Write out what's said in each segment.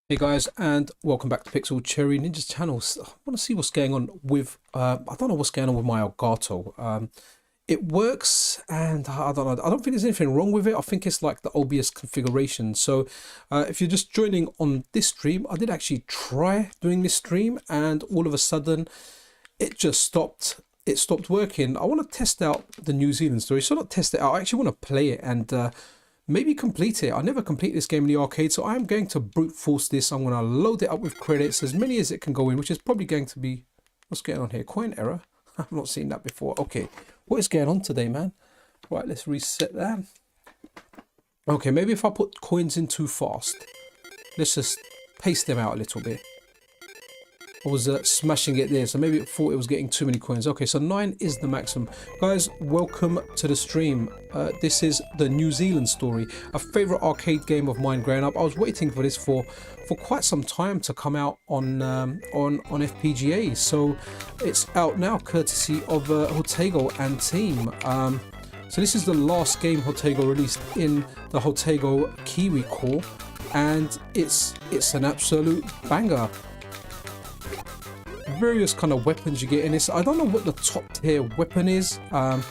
Hey guys, and welcome back to Pixel Cherry Ninja's channel. I want to see what's going on with I don't know what's going on with my Elgato. It works, and I don't know. I don't think there's anything wrong with it. I think it's like the OBS configuration. So if you're just joining on this stream, I did actually try doing this stream, and all of a sudden it just stopped. It stopped working. I want to test out the New Zealand story. So not test it out. I actually want to play it and maybe complete it. I never complete this game in the arcade, so I'm going to brute force this. I'm going to load it up with credits, as many as it can go in, which is probably going to be... What's going on here? Coin error? I've not seen that before. Okay, what is going on today, man? Right, let's reset that. Okay, maybe if I put coins in too fast. Let's just pace them out a little bit. I was smashing it there, so maybe it thought it was getting too many coins. Okay, so 9 is the maximum. Guys, welcome to the stream. This is the New Zealand Story, a favorite arcade game of mine growing up. I was waiting for this for quite some time to come out on FPGA, so it's out now courtesy of Jotego and team. So this is the last game Jotego released in the Jotego Kiwi core, and it's an absolute banger. Various kind of weapons you get in this. I don't know what the top tier weapon is. I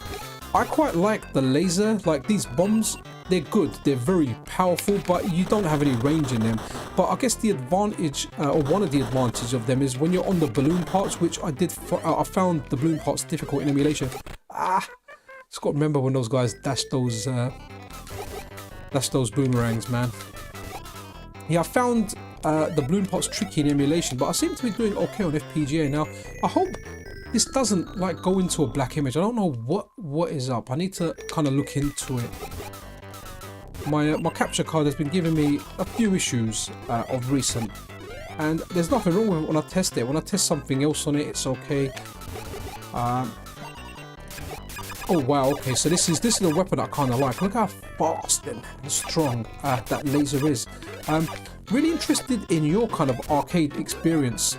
quite like the laser. Like these bombs, they're good, they're very powerful, but you don't have any range in them. But I guess the advantage, or one of the advantages of them, is when you're on the balloon parts, which I did. I found the balloon parts difficult in emulation. Just got to remember when those guys dash those boomerangs, man. Yeah, I found the balloon parts tricky in emulation, but I seem to be doing okay on FPGA now. I hope this doesn't like go into a black image. I don't know what is up. I need to kind of look into it. My capture card has been giving me a few issues of recent, and there's nothing wrong with it when I test it. When I test something else on it, it's okay. Oh wow, okay, so this is a weapon I kind of like. Look how fast and strong that laser is. Really interested in your kind of arcade experience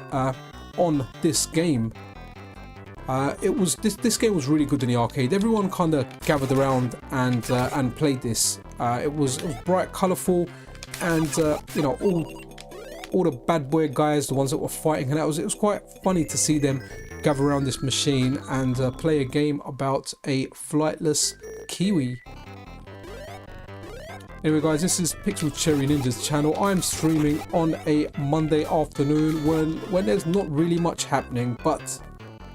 on this game. This game was really good in the arcade. Everyone kind of gathered around and played this. It was bright, colourful, and you know, all the bad boy guys, the ones that were fighting, and it was quite funny to see them gather around this machine and play a game about a flightless Kiwi. Anyway guys, this is Pixel Cherry Ninja's channel. I'm streaming on a Monday afternoon when there's not really much happening, but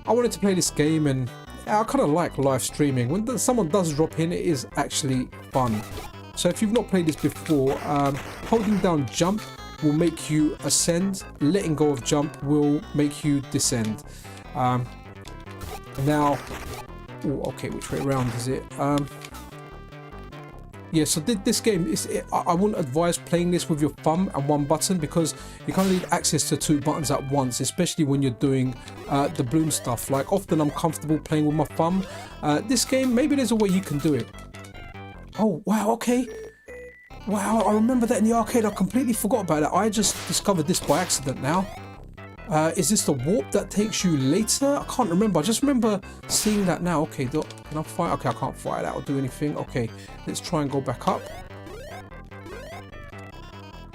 I wanted to play this game, and I kind of like live streaming. When someone does drop in, it is actually fun. So if you've not played this before, holding down jump will make you ascend, letting go of jump will make you descend. Now, ooh, okay, which way around is it? Yeah, so this game, I wouldn't advise playing this with your thumb and one button, because you kind of need access to two buttons at once, especially when you're doing the balloon stuff. Like, often I'm comfortable playing with my thumb. This game, maybe there's a way you can do it. Oh, wow, okay. Wow, I remember that in the arcade. I completely forgot about it. I just discovered this by accident now. Is this the warp that takes you later? I can't remember. I just remember seeing that now. Okay, can I fire? Okay, I can't fire that or do anything. Okay, let's try and go back up.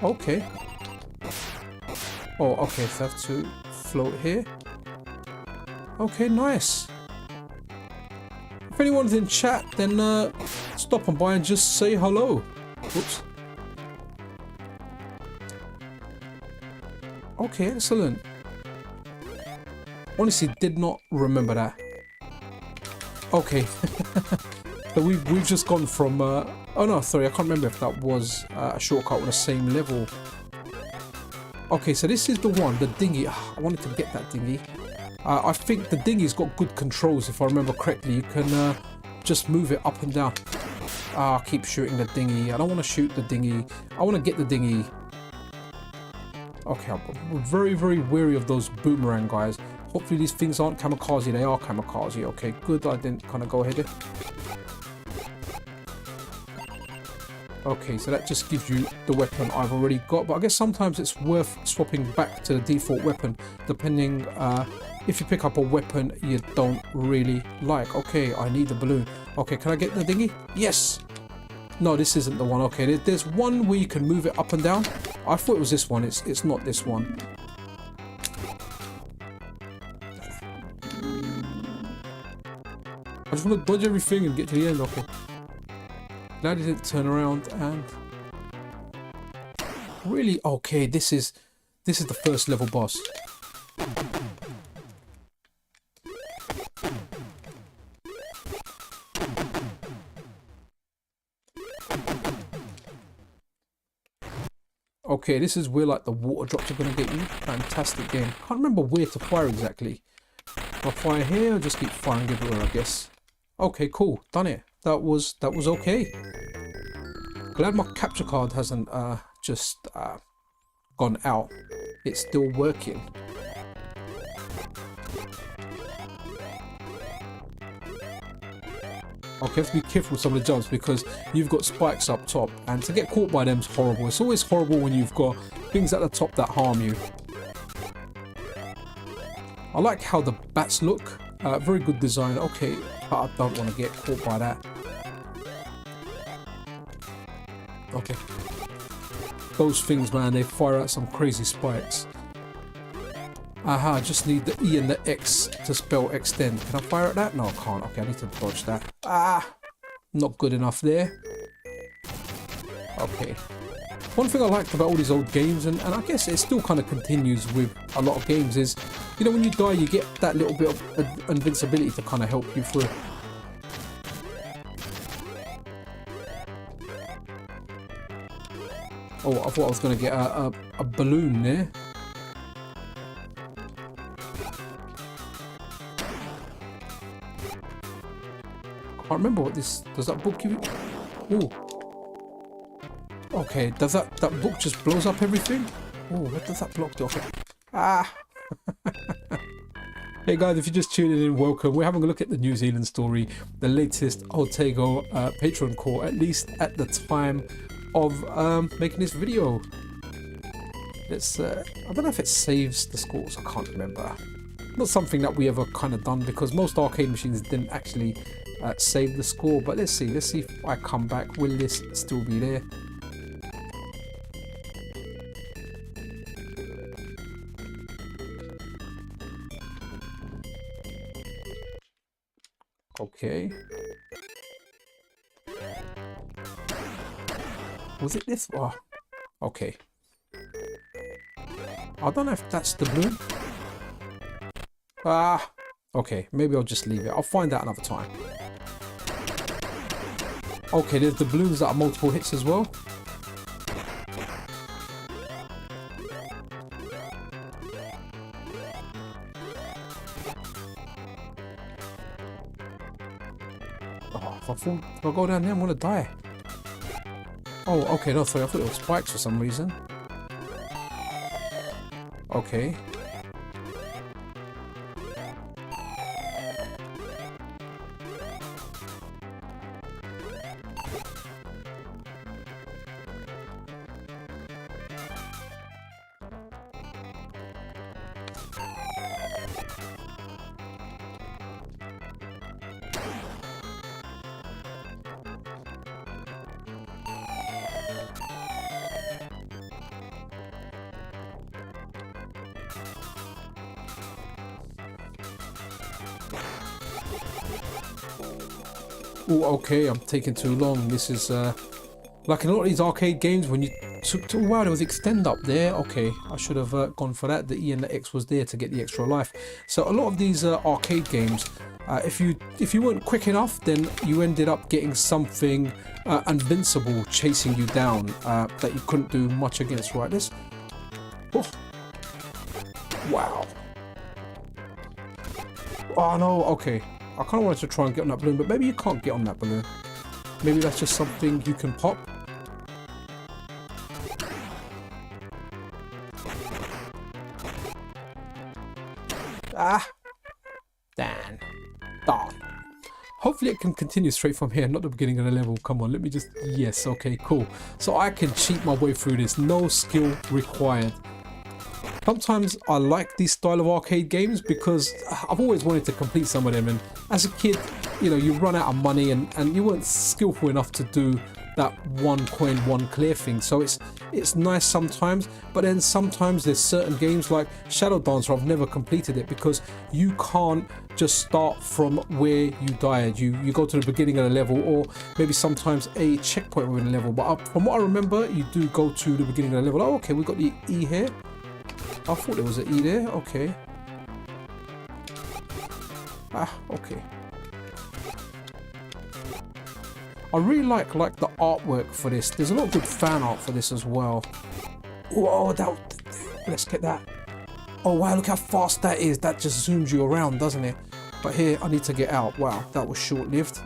Okay. Oh, okay, so I have to float here. Okay, nice. If anyone's in chat, then stop on by and just say hello. Whoops. Okay, excellent. Honestly, did not remember that. Okay. So we've just gone from oh no, sorry, I can't remember if that was a shortcut on the same level. Okay, so this is the one, the dinghy. I wanted to get that dinghy. I think the dinghy's got good controls, if I remember correctly. You can just move it up and down. I keep shooting the dinghy. I don't want to shoot the dinghy. I want to get the dinghy. Okay, I'm very, very wary of those boomerang guys. Hopefully these things aren't kamikaze. They are kamikaze. Okay, good. I didn't kind of go ahead. Okay, so that just gives you the weapon I've already got. But I guess sometimes it's worth swapping back to the default weapon, depending if you pick up a weapon you don't really like. Okay, I need the balloon. Okay, can I get the dinghy? Yes. No, this isn't the one. Okay, there's one where you can move it up and down. I thought it was this one. It's not this one. I just want to dodge everything and get to the end. Okay. Glad he didn't turn around and... Really? Okay, this is the first level boss. Okay, this is where like the water drops are gonna get you. Fantastic game. Can't remember where to fire exactly. I'll fire here or just keep firing everywhere, I guess. Okay, cool. Done it. That was okay. Glad my capture card hasn't just gone out. It's still working. Okay, have to be careful with some of the jumps because you've got spikes up top, and to get caught by them is horrible. It's always horrible when you've got things at the top that harm you. I like how the bats look. Very good design. Okay, but I don't want to get caught by that. Okay. Those things, man, they fire out some crazy spikes. Aha, I just need the E and the X to spell extend. Can I fire at that? No, I can't. Okay, I need to dodge that. Ah, not good enough there. Okay. One thing I liked about all these old games, and I guess it still kind of continues with a lot of games, is, you know, when you die, you get that little bit of invincibility to kind of help you through. Oh, I thought I was going to get a balloon there. I can't remember what this... Does that book give you... Ooh. Okay, does that book just blows up everything? Oh, what does that block do? Okay. Ah! Hey guys, if you're just tuning in, welcome. We're having a look at the New Zealand Story, the latest Jotego Patreon core, at least at the time of making this video. Let's... I don't know if it saves the scores, I can't remember. Not something that we ever kind of done because most arcade machines didn't actually save the score, but let's see if I come back, will this still be there? Okay. Was it this? Oh, okay. I don't know if that's the balloon. Ah, okay, maybe I'll just leave it. I'll find out another time. Okay, there's the balloons that are multiple hits as well. Oh, if I go down there, I'm gonna die. Oh, okay, no, sorry, I thought it was spikes for some reason. Okay. Oh, okay, I'm taking too long. This is like in a lot of these arcade games when you took too wow, there was extend up there. Okay, I should have gone for that. The E and the X was there to get the extra life. So a lot of these arcade games, if you weren't quick enough, then you ended up getting something invincible chasing you down that you couldn't do much against. Right, this. Oh, wow. Oh no. Okay. I kind of wanted to try and get on that balloon, but maybe you can't get on that balloon. Maybe that's just something you can pop. Ah! Dan. Darn. Hopefully it can continue straight from here, not the beginning of the level. Come on, let me just... Yes, okay, cool. So I can cheat my way through this. No skill required. Sometimes I like these style of arcade games because I've always wanted to complete some of them, and as a kid, you know, you run out of money and you weren't skillful enough to do that 1 coin 1 clear thing. So it's nice sometimes, but then sometimes there's certain games like Shadow Dancer, I've never completed it because you can't just start from where you died. You go to the beginning of the level, or maybe sometimes a checkpoint within the level, but from what I remember, you do go to the beginning of the level. Oh, okay, we got the E here. I thought there was an E there. Okay. Okay. I really like the artwork for this. There's a lot of good fan art for this as well. Whoa, let's get that. Oh wow, look how fast that is. That just zooms you around, doesn't it? But here, I need to get out. Wow, that was short-lived.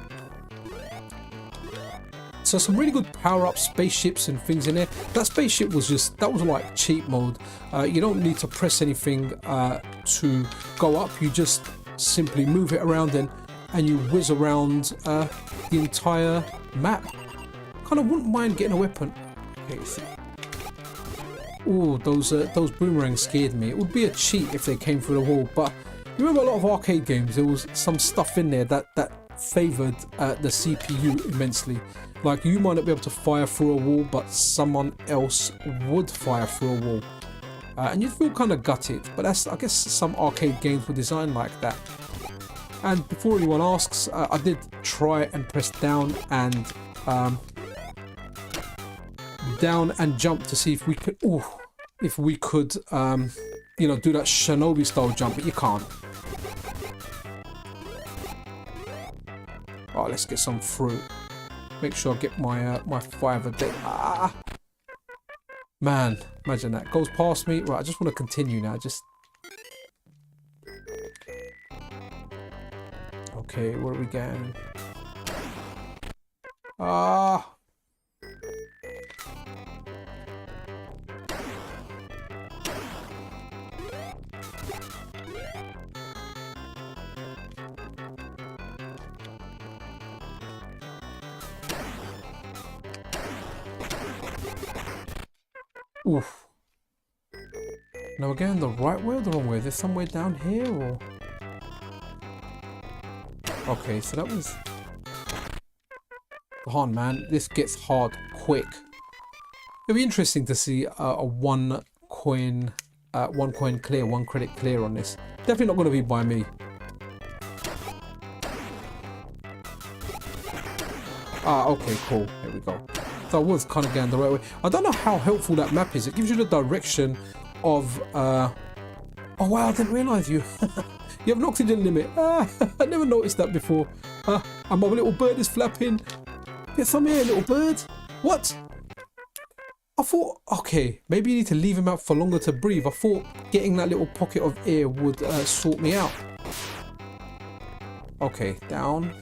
So some really good power-ups, spaceships and things in there. That spaceship was that was like cheat mode. You don't need to press anything to go up. You just simply move it around and you whiz around the entire map. Kind of wouldn't mind getting a weapon. Okay, see. Oh, those boomerangs scared me. It would be a cheat if they came through the wall, but you remember a lot of arcade games, there was some stuff in there that favoured the CPU immensely. Like, you might not be able to fire through a wall, but someone else would fire through a wall. And you'd feel kind of gutted, but I guess some arcade games were designed like that. And before anyone asks, I did try and press down and jump to see if we could, you know, do that Shinobi style jump, but you can't. Oh, let's get some fruit. Make sure I get my 5 a day. Man, imagine that goes past me. Right, I just want to continue now. Okay, where are we going? Oof. Now we're going the right way or the wrong way? There's somewhere down here, or? Okay, so that was... Oh man, this gets hard quick. It'll be interesting to see a 1 coin clear, 1 credit clear on this. Definitely not going to be by me. Okay, cool. Here we go. So I was kind of going the right way. I don't know how helpful that map is. It gives you the direction of... Oh wow, I didn't realise you have an oxygen limit. I never noticed that before. And my little bird is flapping. Get some here, little bird. What? I thought, okay, maybe you need to leave him out for longer to breathe. I thought getting that little pocket of air would sort me out. Okay, down.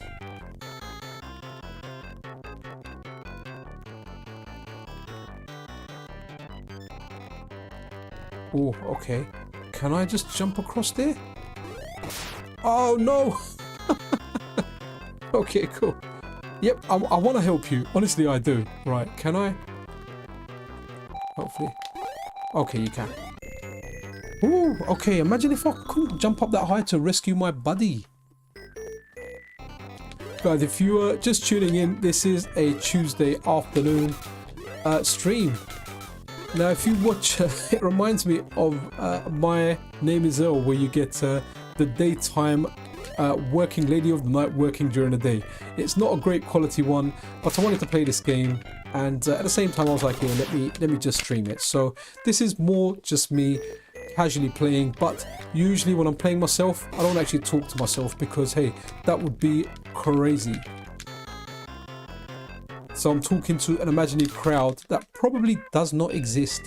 Oh, okay. Can I just jump across there? Oh, no! Okay, cool. Yep, I want to help you. Honestly, I do. Right, can I? Hopefully. Okay, you can. Ooh, okay. Imagine if I couldn't jump up that high to rescue my buddy. Guys, if you are just tuning in, this is a Tuesday afternoon stream. Now, if you watch, it reminds me of My Name is Earl, where you get the daytime working lady of the night working during the day. It's not a great quality one, but I wanted to play this game, and at the same time I was like, yeah, let me just stream it. So this is more just me casually playing, but usually when I'm playing myself, I don't actually talk to myself because, hey, that would be crazy. So I'm talking to an imaginary crowd that probably does not exist.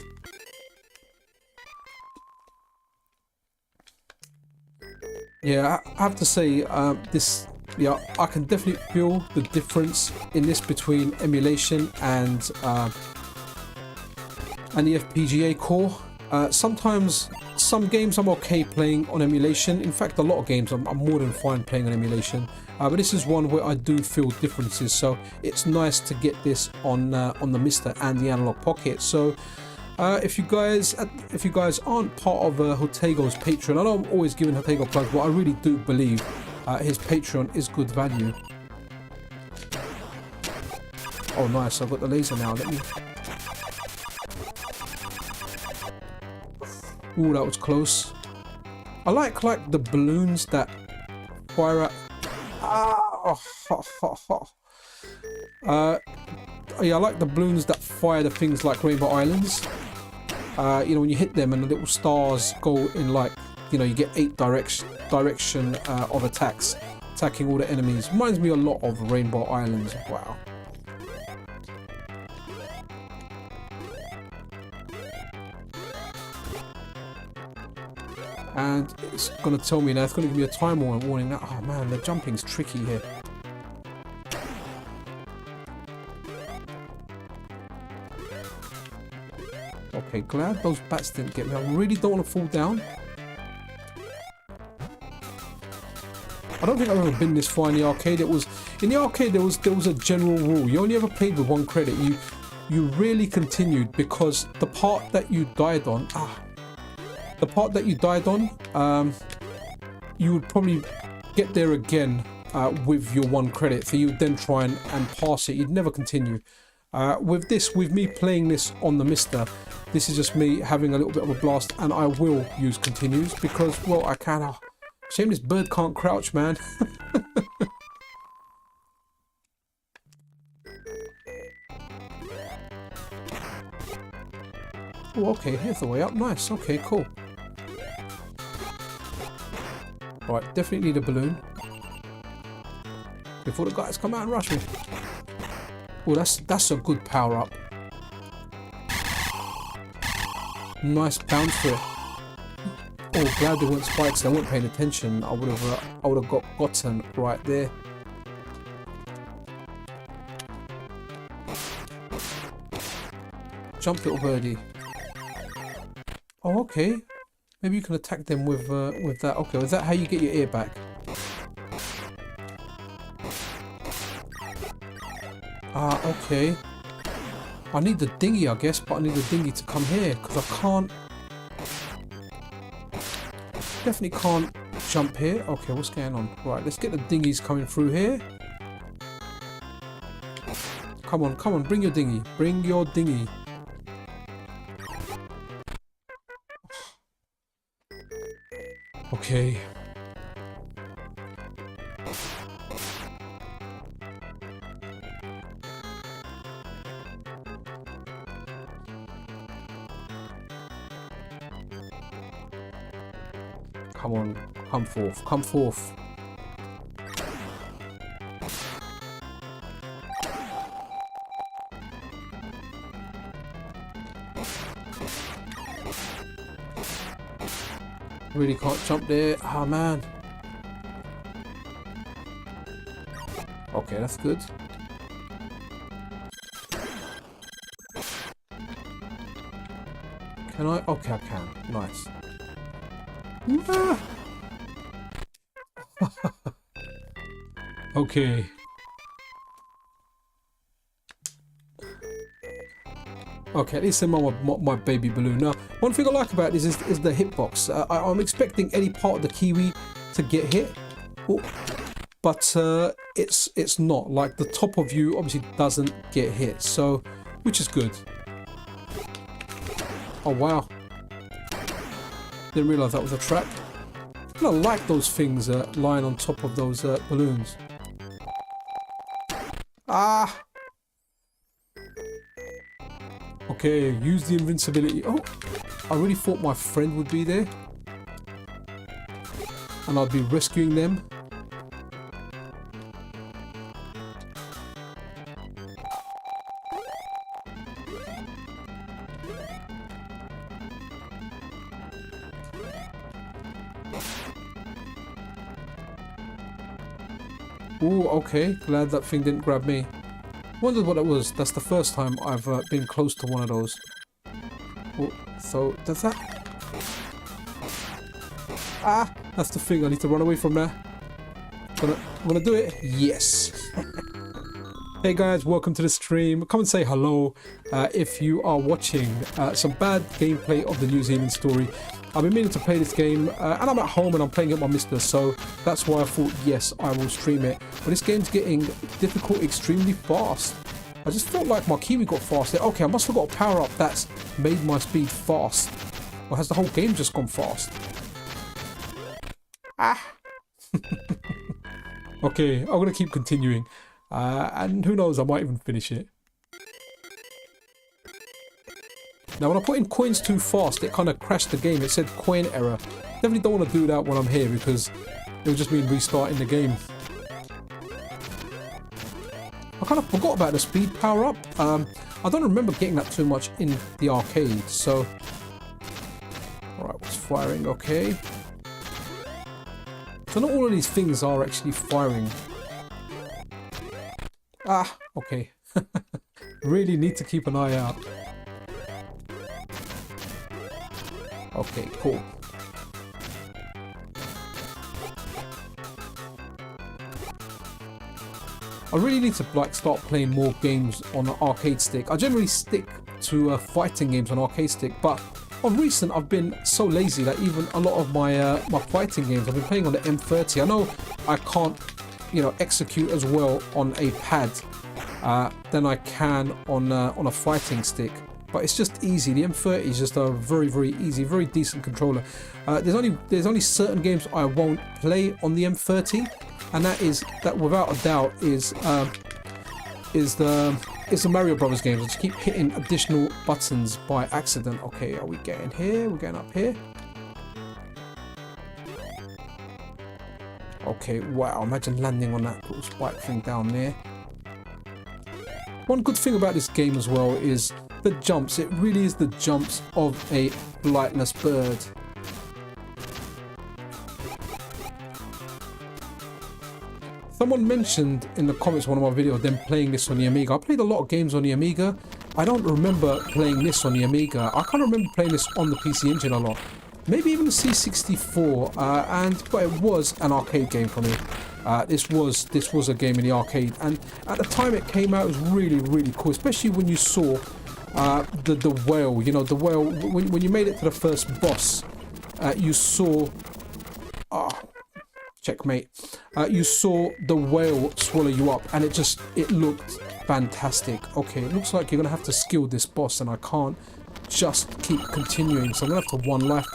Yeah, I have to say, I can definitely feel the difference in this between emulation and the FPGA core. Sometimes some games I'm okay playing on emulation. In fact, a lot of games I'm more than fine playing on emulation. But this is one where I do feel differences, so it's nice to get this on the MiSTer and the Analog Pocket. So if you guys aren't part of Jotego's Patreon, I know I'm always giving Jotego plugs, but I really do believe his Patreon is good value. Oh, nice. I've got the laser now. Let me... Ooh, that was close. I like the balloons that fire at... yeah, I like the balloons that fire the things like Rainbow Islands. You know, when you hit them and the little stars go in, like, you know, you get 8 direction of attacks, attacking all the enemies. Reminds me a lot of Rainbow Islands. Wow. And it's gonna tell me now, it's gonna give me a time warning now. Oh man, the jumping's tricky here. Okay, glad those bats didn't get me. I really don't want to fall down. I don't think I've ever been this far in the arcade. It was in the arcade there was a general rule. You only ever played with 1 credit. You really continued because the part that you died on, you would probably get there again with your 1 credit. So you would then try and pass it. You'd never continue. With me playing this on the MiSTer, this is just me having a little bit of a blast, and I will use continues because, well, I can. Shame this bird can't crouch, man. Oh, okay, here's the way up. Nice. Okay, cool. Right, definitely need a balloon before the guys come out and rush me. Oh, that's a good power up. Nice bounce to it. Oh, glad they weren't spikes. They weren't paying attention. I would have gotten right there. Jump, little birdie. Oh, okay. Maybe you can attack them with that. Okay, is that how you get your ear back? Ah, okay. I need the dinghy, I guess, but I need the dinghy to come here because I can't. Definitely can't jump here. Okay, what's going on? Right, let's get the dinghies coming through here. Come on, come on, bring your dinghy. Bring your dinghy. Okay. Come on, come forth, come forth. Really can't jump there. Ah, man. Okay, that's good. Can I? Okay, I can. Nice. Ah. Okay. Okay, at least I'm on my baby balloon. Now, one thing I like about this is the hitbox. I'm expecting any part of the kiwi to get hit, but it's not. Like the top of you obviously doesn't get hit, so which is good. Oh wow! Didn't realise that was a trap. I like those things lying on top of those balloons. Ah! Okay, use the invincibility. Oh, I really thought my friend would be there. And I'd be rescuing them. Ooh, okay. Glad that thing didn't grab me. Wondered what it was. That's the first time I've been close to one of those. Oh, so does that? Ah, that's the thing. I need to run away from there. Gonna do it. Yes. Hey guys, welcome to the stream. Come and say hello if you are watching some bad gameplay of the New Zealand Story. I've been meaning to play this game and I'm at home and I'm playing it on my MiSTer, so that's why I thought yes, I will stream it. But this game's getting difficult extremely fast. I just felt like my Kiwi got faster. Okay, I must have got a power up that's made my speed fast. Or has the whole game just gone fast? Ah! Okay, I'm going to keep continuing. And who knows, I might even finish it. Now, when I put in coins too fast, it kind of crashed the game. It said coin error. Definitely don't want to do that when I'm here because it'll just mean restarting the game. I kind of forgot about the speed power up. I don't remember getting that too much in the arcade, so... Alright, what's firing? Okay. So not all of these things are actually firing. Ah, okay. Really need to keep an eye out. Okay, cool. I really need to like start playing more games on an arcade stick. I generally stick to fighting games on arcade stick, but of recent I've been so lazy that even a lot of my my fighting games I've been playing on the M30. I know I can't, you know, execute as well on a pad than I can on a fighting stick. But it's just easy. The M30 is just a very, very easy, very decent controller. There's only certain games I won't play on the M30, and that without a doubt is the Mario Brothers games. I just keep hitting additional buttons by accident. Okay, are we getting here? We're getting up here. Okay, wow! Imagine landing on that little spike thing down there. One good thing about this game as well is the jumps. It really is the jumps of a flightless bird. Someone mentioned in the comments of one of my videos them playing this on the Amiga. I played a lot of games on the Amiga. I don't remember playing this on the Amiga. I can't remember playing this on the PC Engine a lot. Maybe even the C64, but it was an arcade game for me. This was a game in the arcade, and at the time it came out, it was really, really cool, especially when you saw the whale. You know, the whale, when you made it to the first boss, you saw checkmate, you saw the whale swallow you up, and it looked fantastic. Okay, it looks like you're gonna have to skill this boss, and I can't just keep continuing, so I'm gonna have to one life.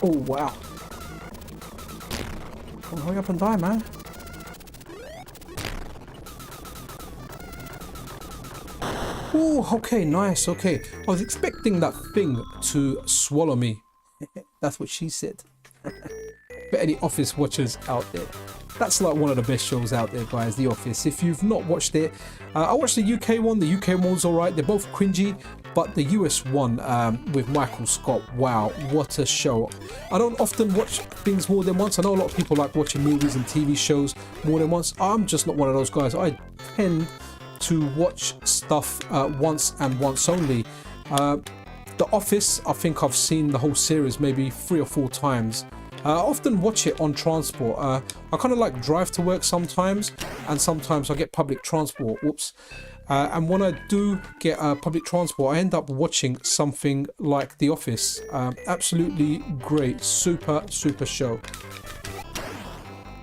Oh wow. Come on, hurry up and die, man. Oh, okay, nice, okay. I was expecting that thing to swallow me. That's what she said. For any Office watchers out there, that's like one of the best shows out there, guys, The Office. If you've not watched it, I watched the UK one. The UK one's alright. They're both cringy, but the US one with Michael Scott, wow, what a show. I don't often watch things more than once. I know a lot of people like watching movies and TV shows more than once. I'm just not one of those guys. I tend to watch stuff once and once only. The Office, I think I've seen the whole series maybe 3 or 4 times. I often watch it on transport. I kind of like drive to work sometimes, and sometimes I get public transport. Whoops. And when I do get public transport, I end up watching something like The Office. Absolutely great. Super, super show.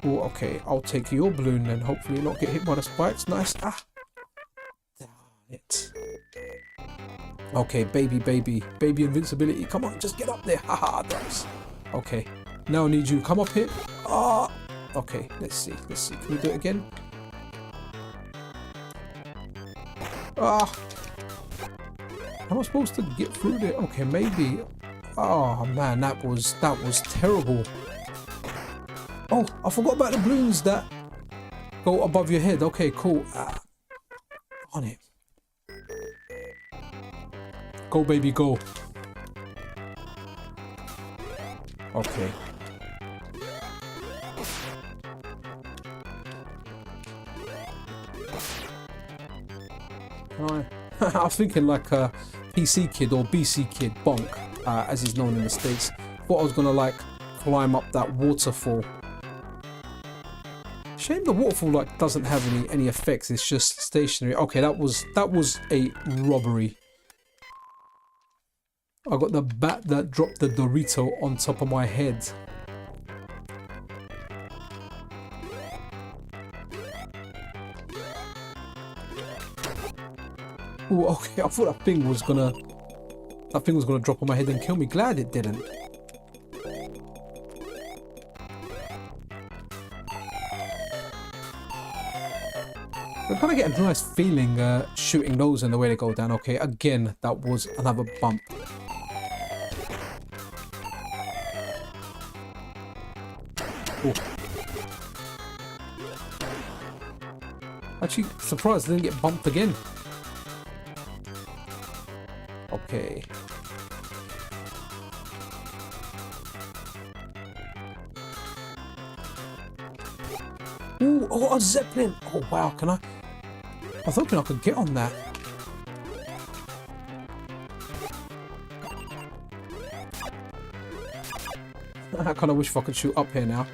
Oh, okay. I'll take your balloon and hopefully not get hit by the spikes. Nice. Ah. Damn it. Okay, baby invincibility. Come on, just get up there. Haha, nice. Okay. Now I need you to come up here. Ah. Okay, let's see. Can we do it again? Ah. How am I supposed to get through there? Okay, maybe. Oh man, that was terrible. Oh, I forgot about the balloons that go above your head. Okay, cool. On it. Go, baby, go. Okay. I was thinking like PC kid or BC kid, Bonk, as he's known in the States, thought I was gonna like climb up that waterfall. Shame the waterfall like doesn't have any effects. It's just stationary. Okay, that was a robbery. I got the bat that dropped the Dorito on top of my head. Ooh, okay, I thought that thing was gonna drop on my head and kill me. Glad it didn't. I kind of get a nice feeling shooting those and the way they go down. Okay, again, that was another bump. Ooh. Actually, surprised I didn't get bumped again. Okay. Ooh, oh, a Zeppelin! Oh wow, can I was hoping I could get on that. I kind of wish if I could shoot up here now.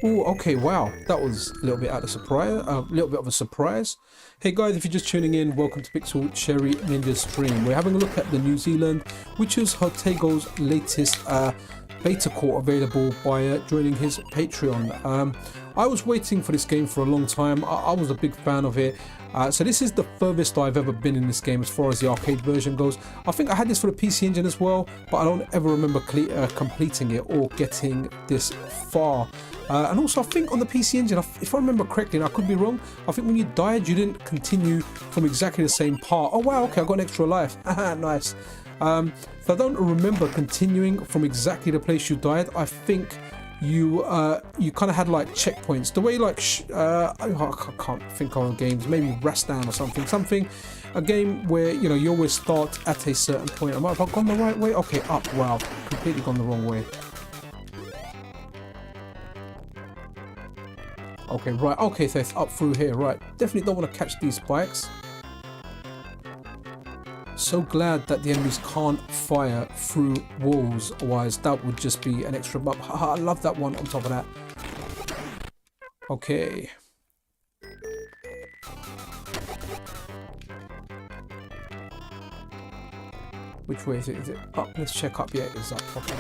Oh, okay, wow, that was a little bit out of surprise, a little bit of a surprise. Hey guys, if you're just tuning in, welcome to Pixel Cherry Ninja Stream. We're having a look at the New Zealand, which is Jotego's latest beta core, available by joining his Patreon. I was waiting for this game for a long time. I was a big fan of it. So this is the furthest I've ever been in this game as far as the arcade version goes. I think I had this for the PC Engine as well, but I don't ever remember completing it or getting this far. And also I think on the PC Engine, if I remember correctly, and I could be wrong, I think when you died you didn't continue from exactly the same part. Oh wow, okay, I got an extra life. Nice. So I don't remember continuing from exactly the place you died. I think you kind of had like checkpoints, the way like I can't think of games, maybe Rastan or something, a game where you know you always start at a certain point. Have I gone the right way? Okay, up. Wow, completely gone the wrong way. Okay, right, okay, so it's up through here, right. Definitely don't want to catch these spikes. So glad that the enemies can't fire through walls, otherwise that would just be an extra bump. Haha, I love that one on top of that. Okay. Which way is it? Is it up? Let's check up. Yeah, it is up. Okay.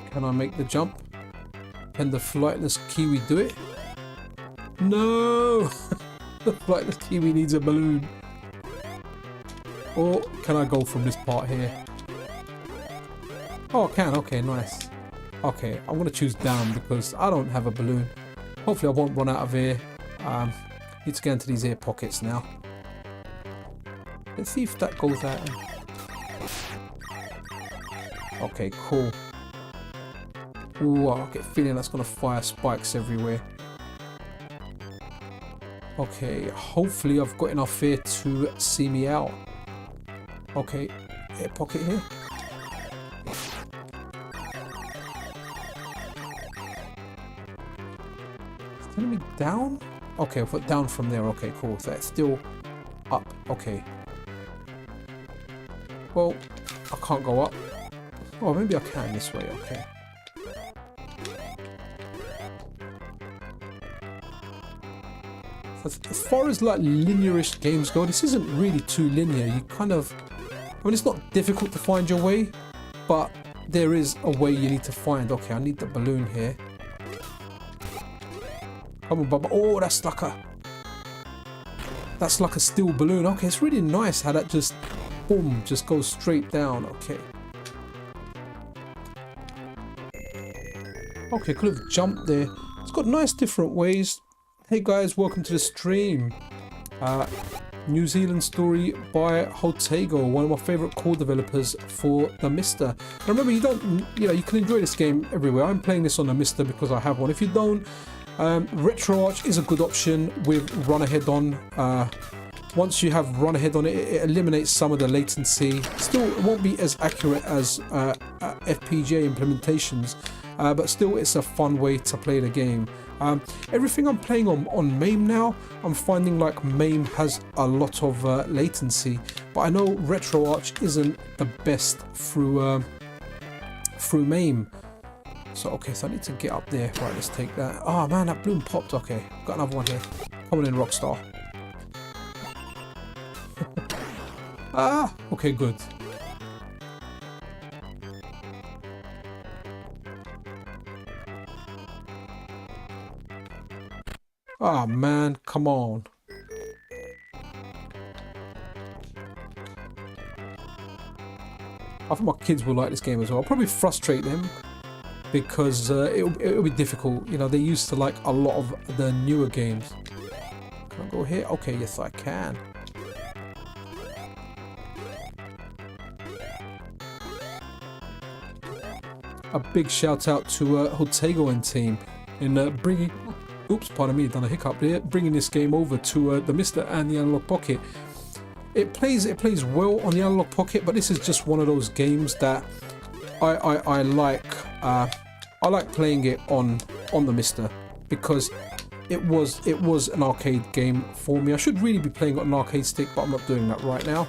Can I make the jump? Can the flightless Kiwi do it? No! The flightless Kiwi needs a balloon. Or can I go from this part here? Oh, I can. Okay, nice. Okay, I'm going to choose down because I don't have a balloon. Hopefully I won't run out of air. Need to get into these air pockets now. Let's see if that goes out. Okay, cool. Ooh, I get a feeling that's going to fire spikes everywhere. Okay, hopefully I've got enough air to see me out. Okay, air pocket here. Is the enemy down? Okay, I'll put down from there. Okay, cool. So it's still up. Okay. Well, I can't go up. Oh, maybe I can this way. Okay. As far as like linearish games go, this isn't really too linear. You kind of, I mean, it's not difficult to find your way, but there is a way you need to find. Okay, I need the balloon here. Come on, Bubba. Oh, that's like a steel balloon. Okay, it's really nice how that just, boom, just goes straight down. Okay. Okay, could have jumped there. It's got nice different ways. Hey guys, welcome to the stream. New Zealand Story by Jotego, one of my favourite core developers for the MiSTer. Remember, you can enjoy this game everywhere. I'm playing this on the MiSTer because I have one. If you don't, RetroArch is a good option with Run Ahead on. once you have run ahead on it, it eliminates some of the latency. Still, it won't be as accurate as FPGA implementations, but still it's a fun way to play the game. Everything I'm playing on MAME now, I'm finding like MAME has a lot of latency, but I know RetroArch isn't the best through MAME. So okay, so I need to get up there. Right, let's take that. Oh man, that bloom popped. Okay, got another one here. Come on in, Rockstar. Ah, okay, good. Ah man, come on. I think my kids will like this game as well. I'll probably frustrate them because it'll be difficult. You know, they used to like a lot of the newer games. Can I go here? Okay, yes I can. A big shout out to Jotego and team in bringing, oops, pardon me, done a hiccup there, bringing this game over to the MiSTer and the Analog Pocket. It plays well on the Analog Pocket, but this is just one of those games that I like playing it on the MiSTer because it was an arcade game for me. I should really be playing it on an arcade stick, but I'm not doing that right now.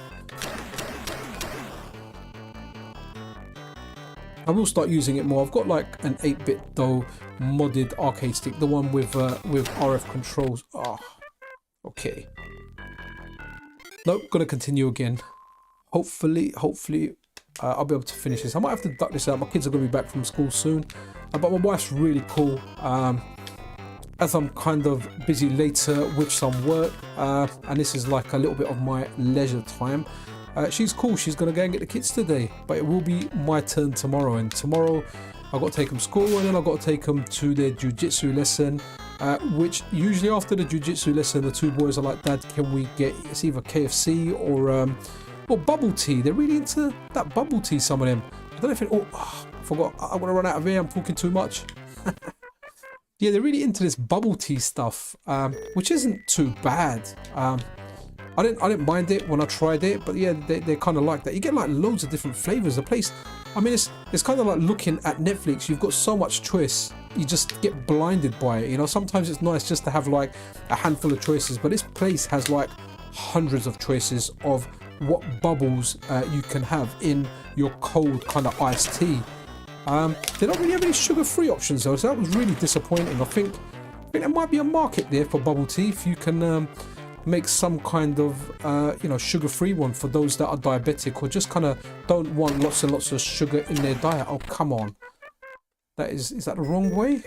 I will start using it more. I've got like an 8-bit though modded arcade stick, the one with RF controls. Ah, oh, okay. Nope, gonna continue again. Hopefully, I'll be able to finish this. I might have to duck this out. My kids are gonna be back from school soon, but my wife's really cool. As I'm kind of busy later with some work, and this is like a little bit of my leisure time. She's cool. She's gonna go and get the kids today, but it will be my turn tomorrow. And tomorrow, I've got to take them to school, and then I've got to take them to their jiu-jitsu lesson. Which usually after the jiu-jitsu lesson, the two boys are like, "Dad, can we get it's either KFC or bubble tea?" They're really into that bubble tea. Some of them. I don't know if it. Oh, I forgot. I'm gonna run out of here. I'm talking too much. Yeah, they're really into this bubble tea stuff, which isn't too bad. I didn't mind it when I tried it, but yeah, they kind of like that. You get like loads of different flavors. The place, I mean, it's kind of like looking at Netflix. You've got so much choice, you just get blinded by it. You know, sometimes it's nice just to have like a handful of choices, but this place has like hundreds of choices of what bubbles you can have in your cold kind of iced tea. They don't really have any sugar-free options though, so that was really disappointing. I think there might be a market there for bubble tea if you can make some kind of you know, sugar-free one for those that are diabetic or just kind of don't want lots and lots of sugar in their diet. Oh come on, is that the wrong way?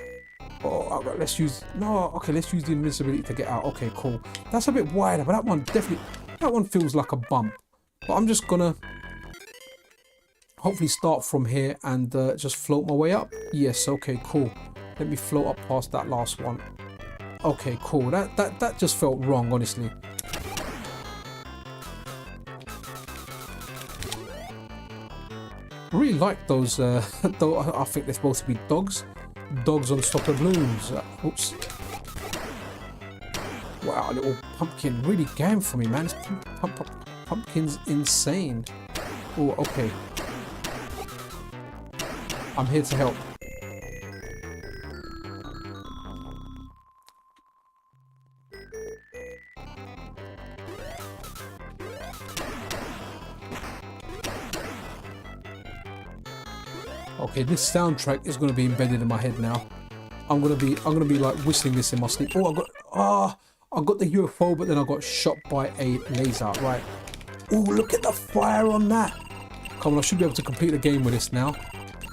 Oh, let's use let's use the invincibility to get out. Okay, cool. That's a bit wider, but that one feels like a bump. But I'm just gonna hopefully start from here and just float my way up. Yes, okay, cool. Let me float up past that last one. Okay, cool. That just felt wrong, honestly. I really like those, though I think they're supposed to be dogs. Dogs on stopper balloons. Oops. Wow, a little pumpkin really game for me, man. This pumpkin's insane. Oh, okay. I'm here to help. Okay, this soundtrack is going to be embedded in my head now. I'm gonna be like whistling this in my sleep. Oh, I got the UFO, but then I got shot by a laser. Right. Oh, look at the fire on that. Come on, I should be able to complete the game with this now.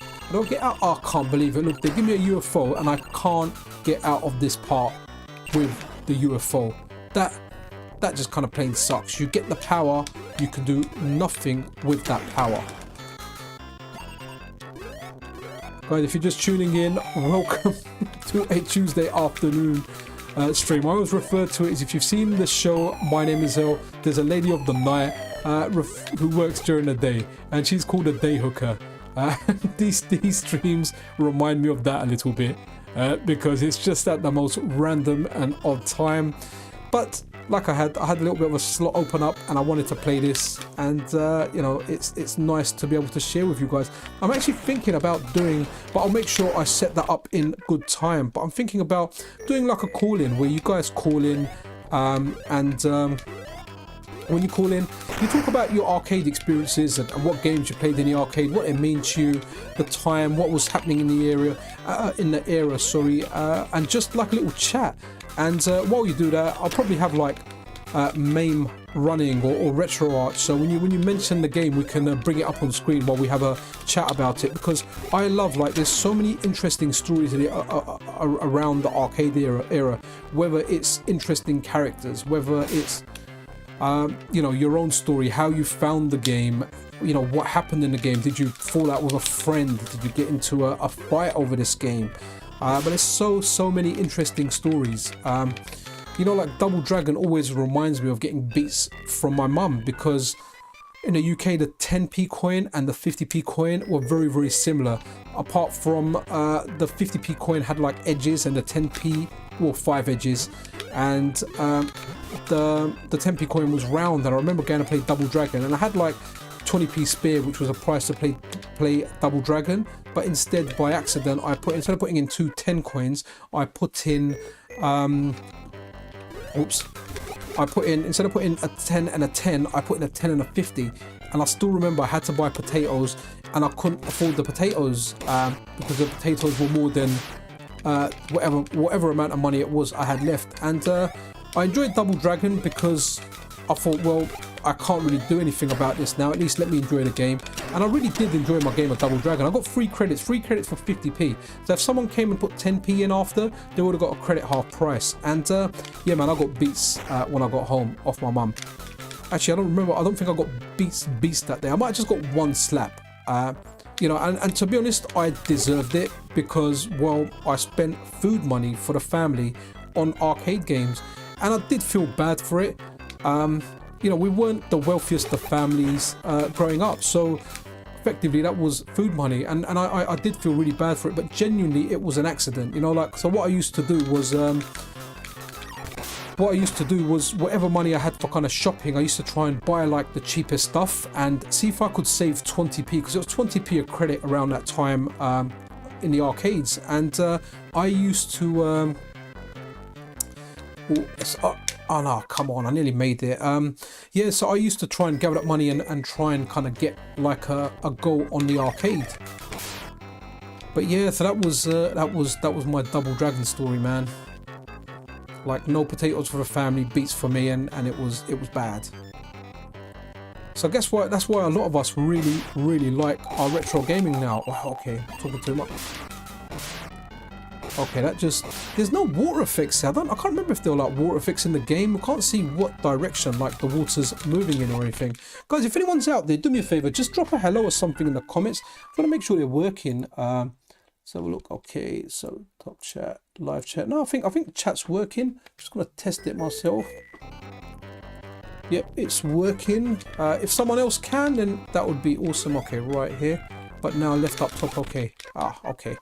I don't get out. Oh, I can't believe it. Look, they give me a UFO, and I can't get out of this part with the UFO. That just kind of plain sucks. You get the power, you can do nothing with that power. Guys, if you're just tuning in, welcome to a Tuesday afternoon stream. I always refer to it as, if you've seen the show My Name Is Earl, there's a lady of the night who works during the day, and she's called a day hooker. These streams remind me of that a little bit because it's just at the most random and odd time. But like I had a little bit of a slot open up, and I wanted to play this, and you know, it's nice to be able to share with you guys. I'm actually thinking about doing, but I'll make sure I set that up in good time. But I'm thinking about doing like a call-in where you guys call in, when you call in, you talk about your arcade experiences and what games you played in the arcade, what it means to you, the time, what was happening in the area, and just like a little chat. And while you do that, I'll probably have like MAME running or RetroArch. So when you mention the game, we can bring it up on screen while we have a chat about it, because I love, like, there's so many interesting stories in it, around the arcade era, whether it's interesting characters, whether it's you know, your own story, how you found the game, you know, what happened in the game. Did you fall out with a friend? Did you get into a fight over this game? But there's so many interesting stories. You know, like Double Dragon always reminds me of getting beats from my mum, because in the UK the 10p coin and the 50p coin were very similar, apart from the 50p coin had like edges and the 10p, well, 5 edges, and the 10p coin was round. And I remember going to play Double Dragon, and I had like 20p spare, which was a price to play Double Dragon, but instead, by accident, instead of putting in 2 10 coins, I put in instead of putting a 10 and a 10, I put in a 10 and a 50. And I still remember I had to buy potatoes, and I couldn't afford the potatoes because the potatoes were more than whatever amount of money it was I had left. And I enjoyed Double Dragon because I thought, well, I can't really do anything about this now, at least let me enjoy the game. And I really did enjoy my game of Double Dragon. I got free credits for 50p. So if someone came and put 10p in after, they would have got a credit half price. And yeah, man, I got beats when I got home off my mum. Actually, I don't remember, I don't think I got beats that day. I might have just got one slap. You know, and to be honest, I deserved it, because, well, I spent food money for the family on arcade games, and I did feel bad for it. You know, we weren't the wealthiest of families growing up, so effectively that was food money, and I did feel really bad for it, but genuinely it was an accident, you know. Like, so what I used to do was whatever money I had for kind of shopping, I used to try and buy like the cheapest stuff and see if I could save 20p, because it was 20p a credit around that time in the arcades. And I used to oh no, come on, I nearly made it. Yeah, so I used to try and gather up money and try and kind of get like a go on the arcade. But yeah, so that was my Double Dragon story, man. Like, no potatoes for the family, beats for me, and it was bad. So guess what? That's why a lot of us really like our retro gaming now. Oh, okay, talking too much. Okay, there's no water effects. I can't remember if there were like water effects in the game. I can't see what direction like the water's moving in or anything. Guys, if anyone's out there, do me a favor, just drop a hello or something in the comments. I'm gonna make sure they're working. Let's have a look. Okay, so top chat, live chat. No, I think the chat's working. I'm just gonna test it myself. Yep, it's working. If someone else can, then that would be awesome. Okay, right here. But now left up top. Okay. Okay.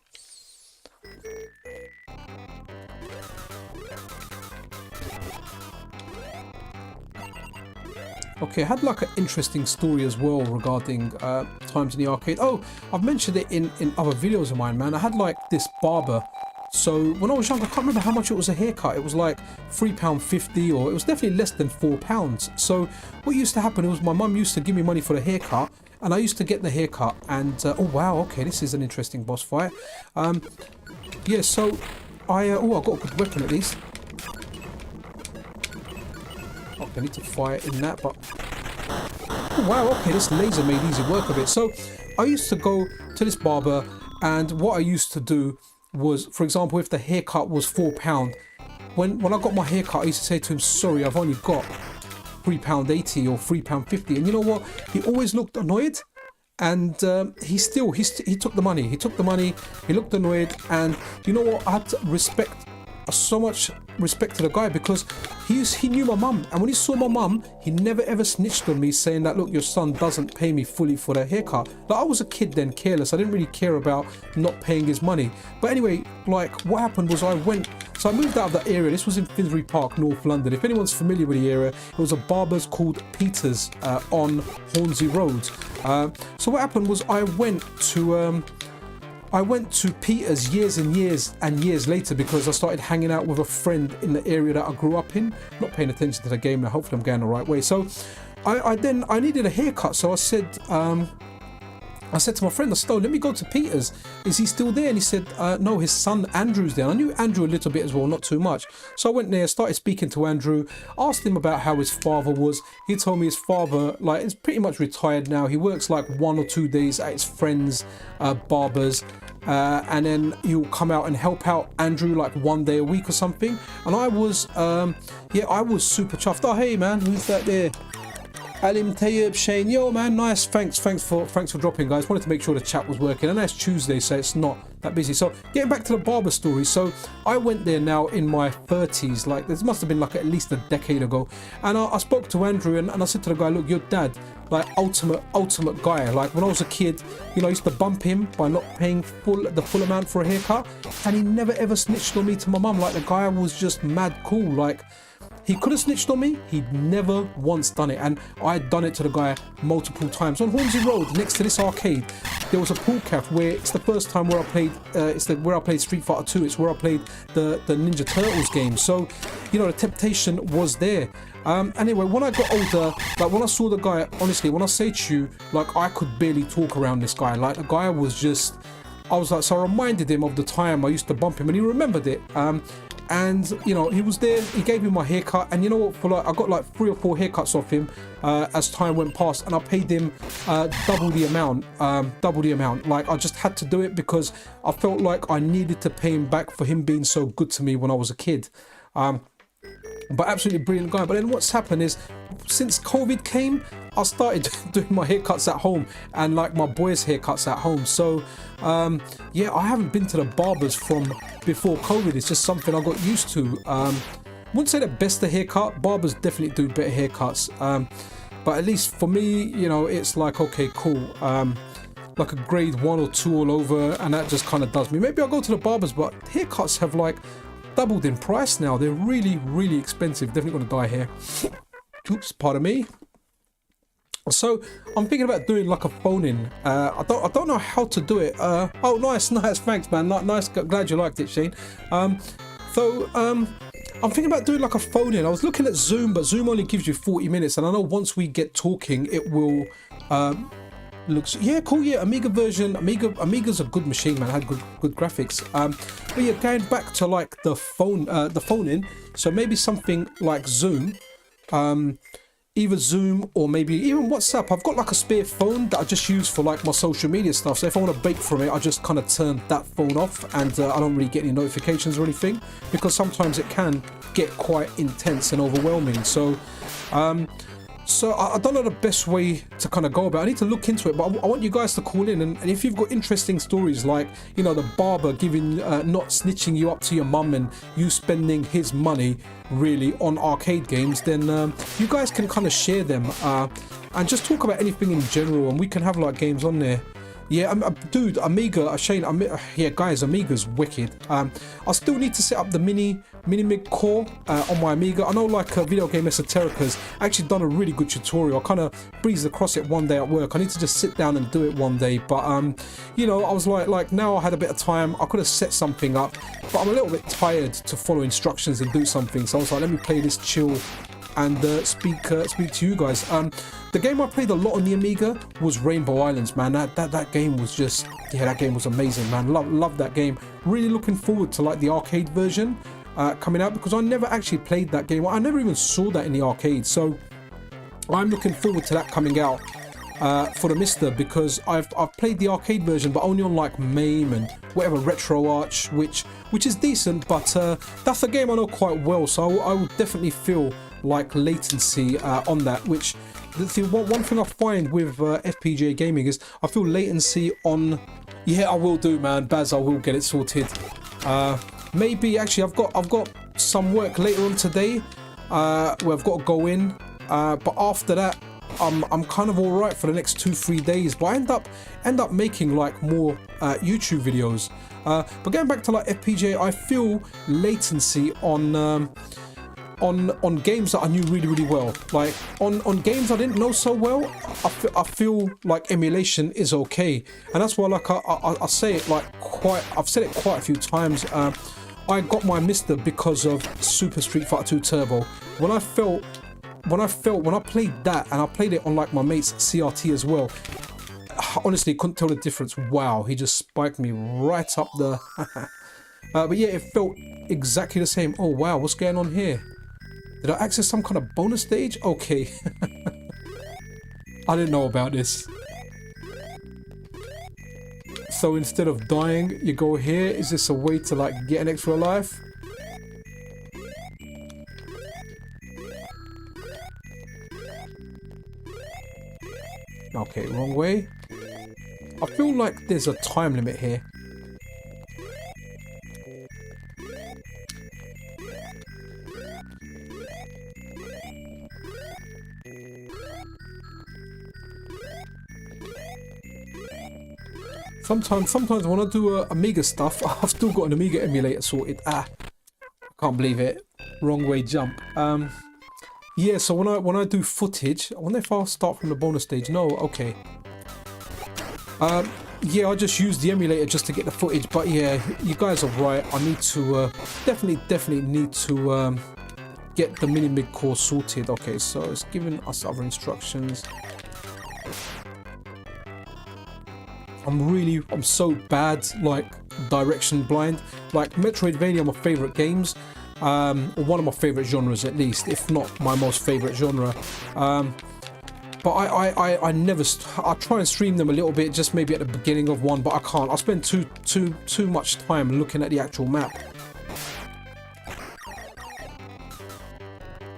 Okay, I had like an interesting story as well regarding times in the arcade. Oh, I've mentioned it in other videos of mine, man. I had like this barber. So when I was young, I can't remember how much it was a haircut. It was like £3.50, or it was definitely less than £4. So what used to happen was my mum used to give me money for the haircut, and I used to get the haircut. And oh wow, okay, this is an interesting boss fight. Yeah, so I got a good weapon at least. Okay, I need to fire in that, but oh wow, okay, this laser made easy work of it. So I used to go to this barber, and what I used to do was, for example, if the haircut was £4, when I got my haircut, I used to say to him, sorry, I've only got £3.80 or £3.50. And you know what? He always looked annoyed, and he took the money. He took the money. He looked annoyed, and you know what? I had to respect so much respect to the guy, because he knew my mum, and when he saw my mum, he never ever snitched on me saying that, look, your son doesn't pay me fully for the haircut. Like, I was a kid then, careless. I didn't really care about not paying his money. But anyway, like, what happened was I moved out of that area. This was in Finsbury Park, North London. If anyone's familiar with the area, it was a barber's called Peter's on Hornsey Road. So what happened was I went to Peter's years and years later, because I started hanging out with a friend in the area that I grew up in. Not paying attention to the game now. Hopefully I'm going the right way. So I needed a haircut. So I said to my friend, I said, oh, let me go to Peter's. Is he still there? And he said, no, his son Andrew's there. And I knew Andrew a little bit as well, not too much. So I went there, started speaking to Andrew, asked him about how his father was. He told me his father, like, is pretty much retired now. He works like 1 or 2 days at his friend's barbers. And then he'll come out and help out Andrew like 1 day a week or something. And I was, I was super chuffed. Oh, hey man, who's that there? Alim Tayyib Shane, yo man, nice, thanks for dropping, guys. Wanted to make sure the chat was working, and that's Tuesday, so it's not that busy. So getting back to the barber story, so I went there now in my 30s, like this must have been like at least a decade ago, and I spoke to Andrew, and I said to the guy, look, your dad, like ultimate guy. Like when I was a kid, you know, I used to bump him by not paying the full amount for a haircut, and he never ever snitched on me to my mum. Like the guy was just mad cool. Like, he could have snitched on me, he'd never once done it, and I had done it to the guy multiple times. On Hornsey Road, next to this arcade, there was a pool cafe where it's the first time where I played, where I played Street Fighter 2, it's where I played the Ninja Turtles game, so, you know, the temptation was there. Anyway, when I got older, like when I saw the guy, honestly, when I say to you, like I could barely talk around this guy, like the guy was just, I was like, so I reminded him of the time I used to bump him, and he remembered it. And you know, he was there, he gave me my haircut, and you know what, for like I got like 3 or 4 haircuts off him as time went past, and I paid him double the amount. Like I just had to do it because I felt like I needed to pay him back for him being so good to me when I was a kid. But absolutely brilliant guy. But then what's happened is, since COVID came, I started doing my haircuts at home, and like my boys' haircuts at home. So yeah, I haven't been to the barbers from before COVID. It's just something I got used to. Wouldn't say the best the haircut. Barbers definitely do better haircuts. But at least for me, you know, it's like, okay, cool. Like a grade 1 or 2 all over, and that just kind of does me. Maybe I'll go to the barbers, but haircuts have like doubled in price now. They're really expensive. Definitely gonna die here. Oops, pardon me. So I'm thinking about doing like a phone-in. I don't know how to do it. Oh, nice, thanks, man. Nice, glad you liked it, Shane. I'm thinking about doing like a phone-in. I was looking at Zoom, but Zoom only gives you 40 minutes, and I know once we get talking, it will. Looks, yeah, cool, yeah, Amiga version. Amiga's a good machine, man. It had good graphics. But yeah, going back to like the phone-in. So maybe something like Zoom. Either Zoom or maybe even WhatsApp. I've got like a spare phone that I just use for like my social media stuff. So if I want to bake from it, I just kind of turn that phone off, and I don't really get any notifications or anything, because sometimes it can get quite intense and overwhelming. So I don't know the best way to kind of go about it. I need to look into it, but I want you guys to call in, and if you've got interesting stories like, you know, the barber giving, not snitching you up to your mum and you spending his money really on arcade games, then you guys can kind of share them and just talk about anything in general, and we can have like games on there. Yeah, dude, Amiga, Shane, yeah, guys, Amiga's wicked. I still need to set up the Mini-Mig core on my Amiga. I know like Video Game Esoterica's actually done a really good tutorial. I kind of breezed across it one day at work. I need to just sit down and do it one day. But, you know, I was like now I had a bit of time. I could have set something up, but I'm a little bit tired to follow instructions and do something. So I was like, let me play this chill and speak to you guys. The game I played a lot on the Amiga was Rainbow Islands, man. That game was just, yeah, that game was amazing, man. Love that game. Really looking forward to like the arcade version coming out, because I never actually played that game. I never even saw that in the arcade, so I'm looking forward to that coming out for the MiSTer, because I've played the arcade version, but only on like MAME and whatever RetroArch, which is decent, but that's a game I know quite well, so I would definitely feel like latency on that. Which one thing I find with FPGA gaming is I feel latency on. Yeah, I will do, man. Baz, I will get it sorted. Maybe actually I've got some work later on today where I've got to go in, but after that I'm kind of alright for the next 2-3 days. But I end up making like more YouTube videos. But going back to like FPGA, I feel latency on games that I knew really well. Like on games I didn't know so well, I feel like emulation is okay, and that's why like I say it like I've said it quite a few times. I got my MiSTer because of Super Street Fighter 2 Turbo. When I played that, and I played it on like my mate's CRT as well, honestly couldn't tell the difference. Wow, he just spiked me right up the but yeah, it felt exactly the same. Oh wow, what's going on here? Did I access some kind of bonus stage? Okay. I didn't know about this. So instead of dying, you go here. Is this a way to like get an extra life? Okay, wrong way. I feel like there's a time limit here. Sometimes when I do Amiga stuff, I've still got an Amiga emulator sorted. I can't believe it. Wrong way jump. Yeah, so when I do footage, I wonder if I'll start from the bonus stage. No, okay. Yeah, I just use the emulator just to get the footage. But yeah, you guys are right. I need to definitely need to get the mini-mig core sorted. Okay, so it's giving us other instructions. I'm so bad, like, direction blind. Like, Metroidvania are my favourite games, or one of my favourite genres at least, if not my most favourite genre. But I never, I try and stream them a little bit, just maybe at the beginning of one, but I can't. I spend too much time looking at the actual map.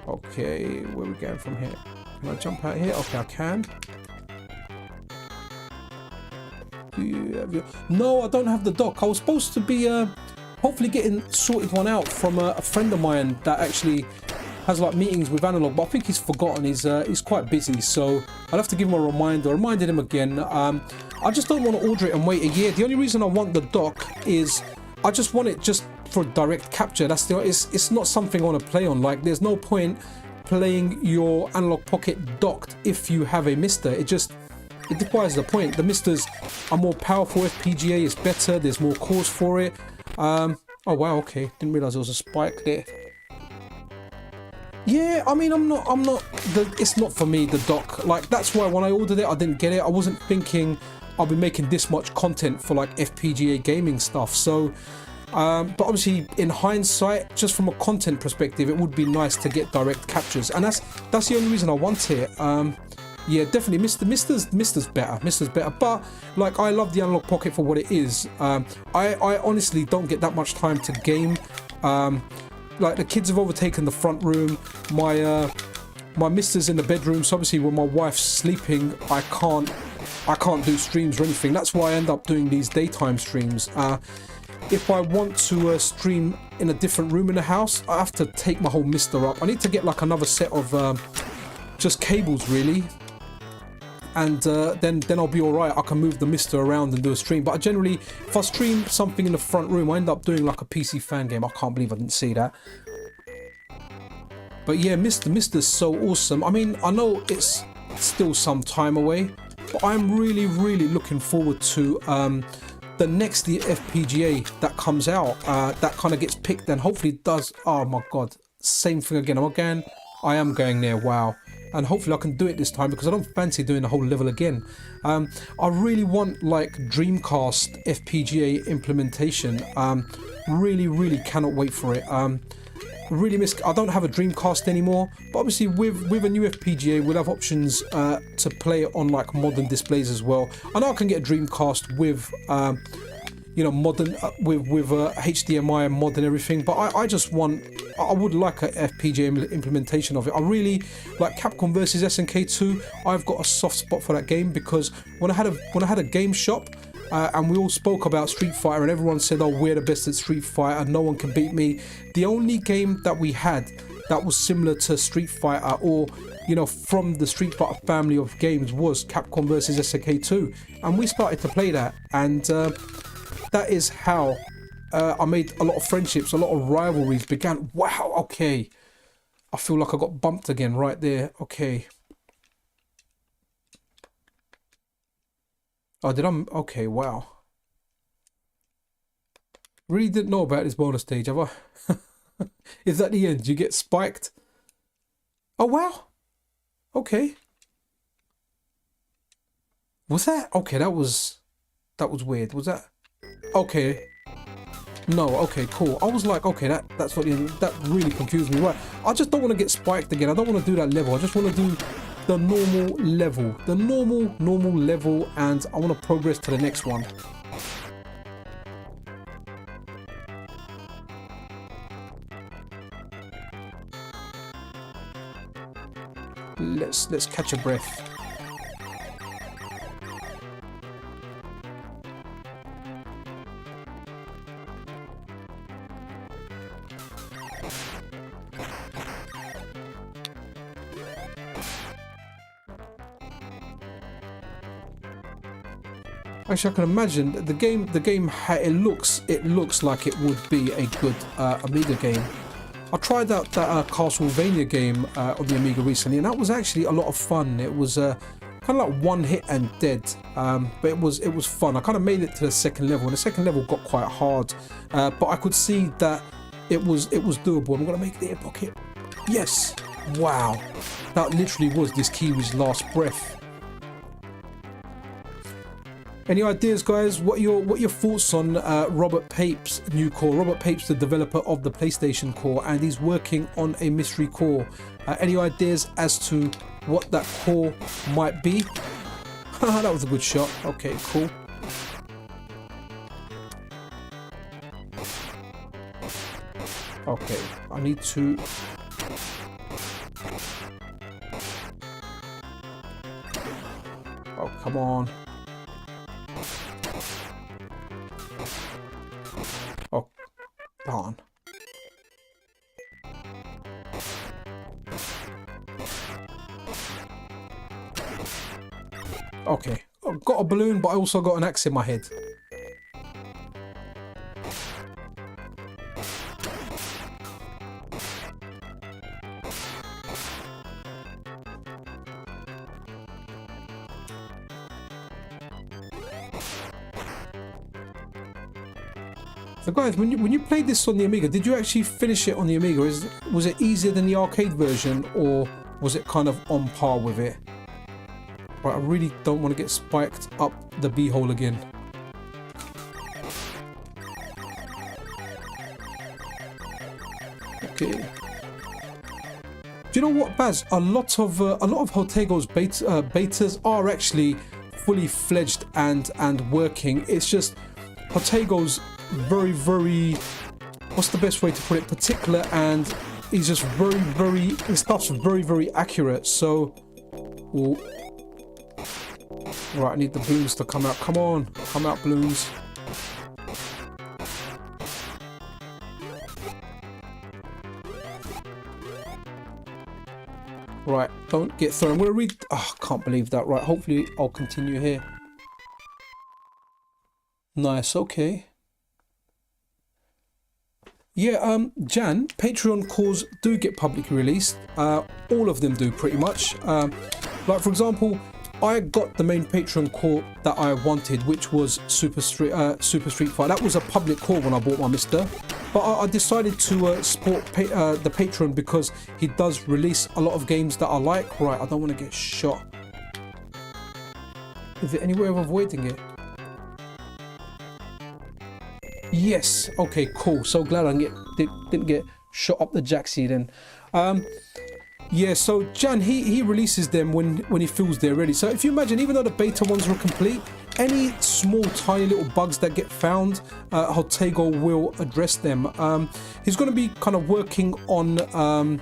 Okay, where are we going from here? Can I jump out here? Okay, I can. No, I don't have the dock. I was supposed to be hopefully getting sorted one out from a friend of mine that actually has like meetings with Analog, but I think he's forgotten. He's quite busy, so I'll have to give him a reminder. I reminded him again. I just don't want to order it and wait a year. The only reason I want the dock is I just want it just for direct capture. That's it's not something I want to play on. Like, there's no point playing your Analog Pocket docked if you have a MiSTer. It defies the point. The MiSTers are more powerful. FPGA is better. There's more cores for it. Oh wow, okay. Didn't realize there was a spike there. Yeah, I mean, it's not for me, the dock. Like, that's why when I ordered it, I didn't get it. I wasn't thinking I'll be making this much content for like FPGA gaming stuff. So, but obviously in hindsight, just from a content perspective, it would be nice to get direct captures. And that's the only reason I want it. Yeah, definitely MiSTer's better, but like, I love the Analog Pocket for what it is. I honestly don't get that much time to game. Like, the kids have overtaken the front room. My MiSTer's in the bedroom, so obviously when my wife's sleeping, I can't do streams or anything. That's why I end up doing these daytime streams. If I want to stream in a different room in the house, I have to take my whole MiSTer up. I need to get like another set of just cables, really. And then I'll be alright. I can move the MiSTer around and do a stream. But generally, if I stream something in the front room, I end up doing like a PC fan game. I can't believe I didn't see that. But yeah, MiSTer's so awesome. I mean, I know it's still some time away, but I'm really looking forward to the next FPGA that comes out. That kind of gets picked and hopefully does. Oh my god, same thing again. I am going there. Wow. And hopefully I can do it this time, because I don't fancy doing the whole level again. I really want like Dreamcast FPGA implementation. Really cannot wait for it. Really miss. I don't have a Dreamcast anymore, but obviously with a new FPGA, we'll have options to play it on like modern displays as well. I know I can get a Dreamcast with you know, modern with HDMI mod and everything, but I would like a FPGA implementation of it. I really like Capcom vs SNK 2. I've got a soft spot for that game, because when I had a game shop, and we all spoke about Street Fighter, and everyone said, oh, we're the best at Street Fighter, no one can beat me. The only game that we had that was similar to Street Fighter, or you know, from the Street Fighter family of games, was Capcom vs SNK 2, and we started to play that, and that is how I made a lot of friendships, a lot of rivalries began. Wow, okay, I feel like I got bumped again right there. Okay. Oh, did I? Okay, wow. Really didn't know about this bonus stage, have I? Is that the end? You get spiked? Oh, wow. Okay. Was that? Okay, that was weird. Was that? Okay. No, okay, cool. I was like, okay, that's what that really confused me. Right. I just don't want to get spiked again. I don't want to do that level. I just want to do the normal level. The normal level, and I want to progress to the next one. Let's catch a breath. Actually, I can imagine the game. It looks like it would be a good Amiga game. I tried out that Castlevania game on the Amiga recently, and that was actually a lot of fun. It was kind of like one hit and dead, but it was fun. I kind of made it to the second level, and the second level got quite hard, but I could see that it was doable. I'm gonna make the air pocket. Yes, wow, that literally was this Kiwi's last breath. Any ideas, guys? What are your thoughts on Robert Pape's new core? Robert Pape's the developer of the PlayStation core, and he's working on a mystery core. Any ideas as to what that core might be? That was a good shot. Okay, cool. Okay, I need to... Oh, come on. Oh, darn. Okay, I've got a balloon, but I also got an axe in my head. So guys, when you played this on the Amiga, did you actually finish it on the Amiga? Was it easier than the arcade version, or was it kind of on par with it? Right, I really don't want to get spiked up the beehole again. Okay. Do you know what, Baz? A lot of Jotego's betas are actually fully fledged and working. It's just Jotego's very, what's the best way to put it, particular, and he's just his stuff's very accurate. So, ooh. Right, I need the balloons to come out. Come on, come out, balloons. Right, don't get thrown. I'm gonna read. Oh, I can't believe that. Right, hopefully I'll continue here. Nice, okay. Yeah, Jan, Patreon cores do get publicly released. All of them do, pretty much. Like, for example, I got the main Patreon core that I wanted, which was Super Street Fighter. That was a public core when I bought my MiSTer. But I decided to support the Patreon because he does release a lot of games that I like. Right, I don't want to get shot. Is there any way of avoiding it? Yes. Okay, cool. So glad I didn't get shot up the jacksie then. Yeah, so Jan, he releases them when he feels they're ready. So if you imagine, even though the beta ones were complete, any small tiny little bugs that get found, Jotego will address them. He's going to be kind of working on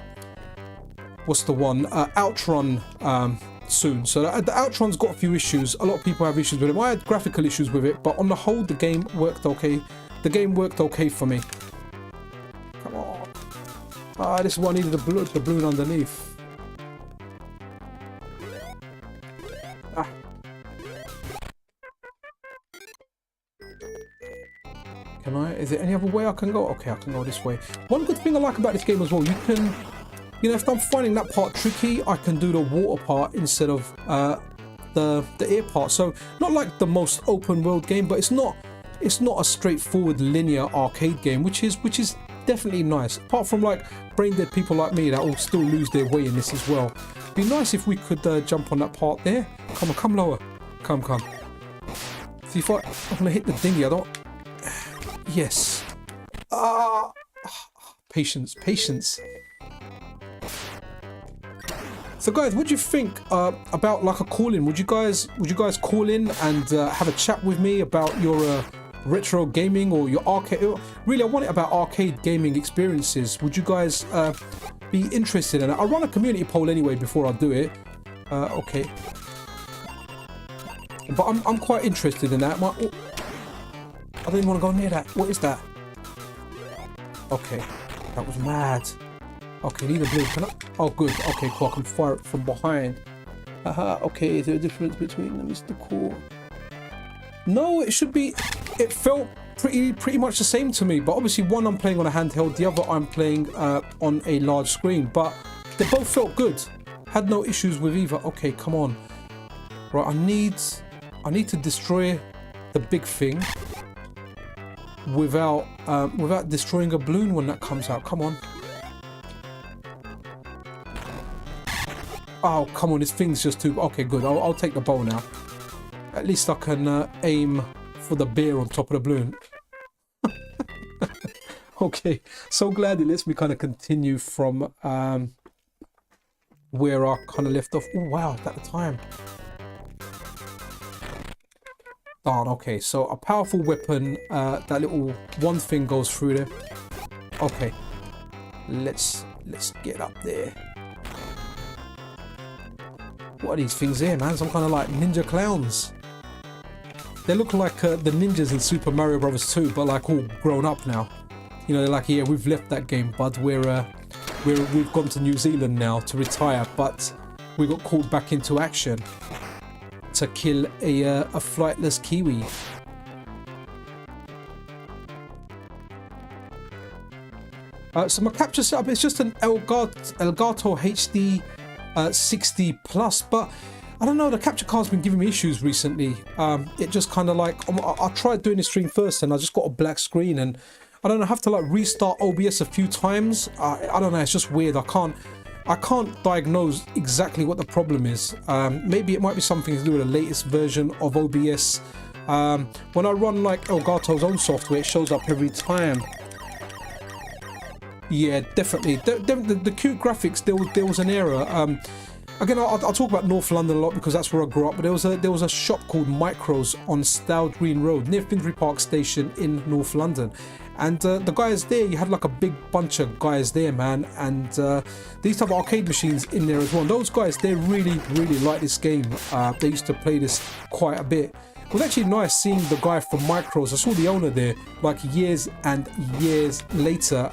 what's the one, Outrun soon. So the Outrun's got a few issues. A lot of people have issues with it. I had graphical issues with it, but on the whole, the game worked okay. The game worked okay for me. Come on. Ah, this is what I needed, the balloon underneath. Ah. Can I? Is there any other way I can go? Okay, I can go this way. One good thing I like about this game as well, you can, you know, if I'm finding that part tricky, I can do the water part instead of the air part. So not like the most open world game, but it's not a straightforward linear arcade game, which is definitely nice. Apart from like brain dead people like me that will still lose their way in this as well. Be nice if we could jump on that part there. Come on, come lower. Come. See if I'm gonna hit the dinghy. I don't. Yes. Ah. Patience. So guys, what do you think about like a call-in? Would you guys call in and have a chat with me about your retro gaming or your arcade? Really, I want it about arcade gaming experiences. Would you guys be interested in it? I'll run a community poll anyway before I do it. Okay. But I'm quite interested in that. I don't even want to go near that. What is that? Okay, that was mad. Okay, need a blue. Can I? Oh, good. Okay, cool. I can fire it from behind. Aha. Okay, is there a difference between the MiSTer core? No, it should be. It felt pretty much the same to me. But obviously, one I'm playing on a handheld, the other I'm playing on a large screen. But they both felt good. Had no issues with either. Okay, come on. Right, I need to destroy the big thing without destroying a balloon when that comes out. Come on. Oh, come on, this thing's just too... Okay, good. I'll take the bow now. At least I can aim for the bear on top of the balloon. Okay, so glad it lets me kind of continue from where I kind of left off. Oh, wow, at the time. Darn, okay, so a powerful weapon, that little one thing goes through there. Okay, let's get up there. What are these things here, man? Some kind of like ninja clowns. They look like the ninjas in Super Mario Bros. 2, but like all grown up now. You know, they're like, yeah, we've left that game, bud. We've gone to New Zealand now to retire, but we got called back into action to kill a flightless Kiwi. So my capture setup is just an Elgato HD 60 plus, but I don't know, the capture card's been giving me issues recently. It just kind of like, I tried doing the stream first and I just got a black screen, and I don't know, I have to like restart OBS a few times. I don't know, it's just weird. I can't diagnose exactly what the problem is. Maybe it might be something to do with the latest version of OBS. When I run like Elgato's own software, it shows up every time. Yeah, definitely. The cute graphics, there was an error. Again, I'll talk about North London a lot because that's where I grew up. But there was a shop called Micros on Stout Green Road near Finsbury Park Station in North London. And the guys there, you had like a big bunch of guys there, man. And these type of arcade machines in there as well. And those guys, they really like this game. They used to play this quite a bit. It was actually nice seeing the guy from Micros. I saw the owner there like years and years later.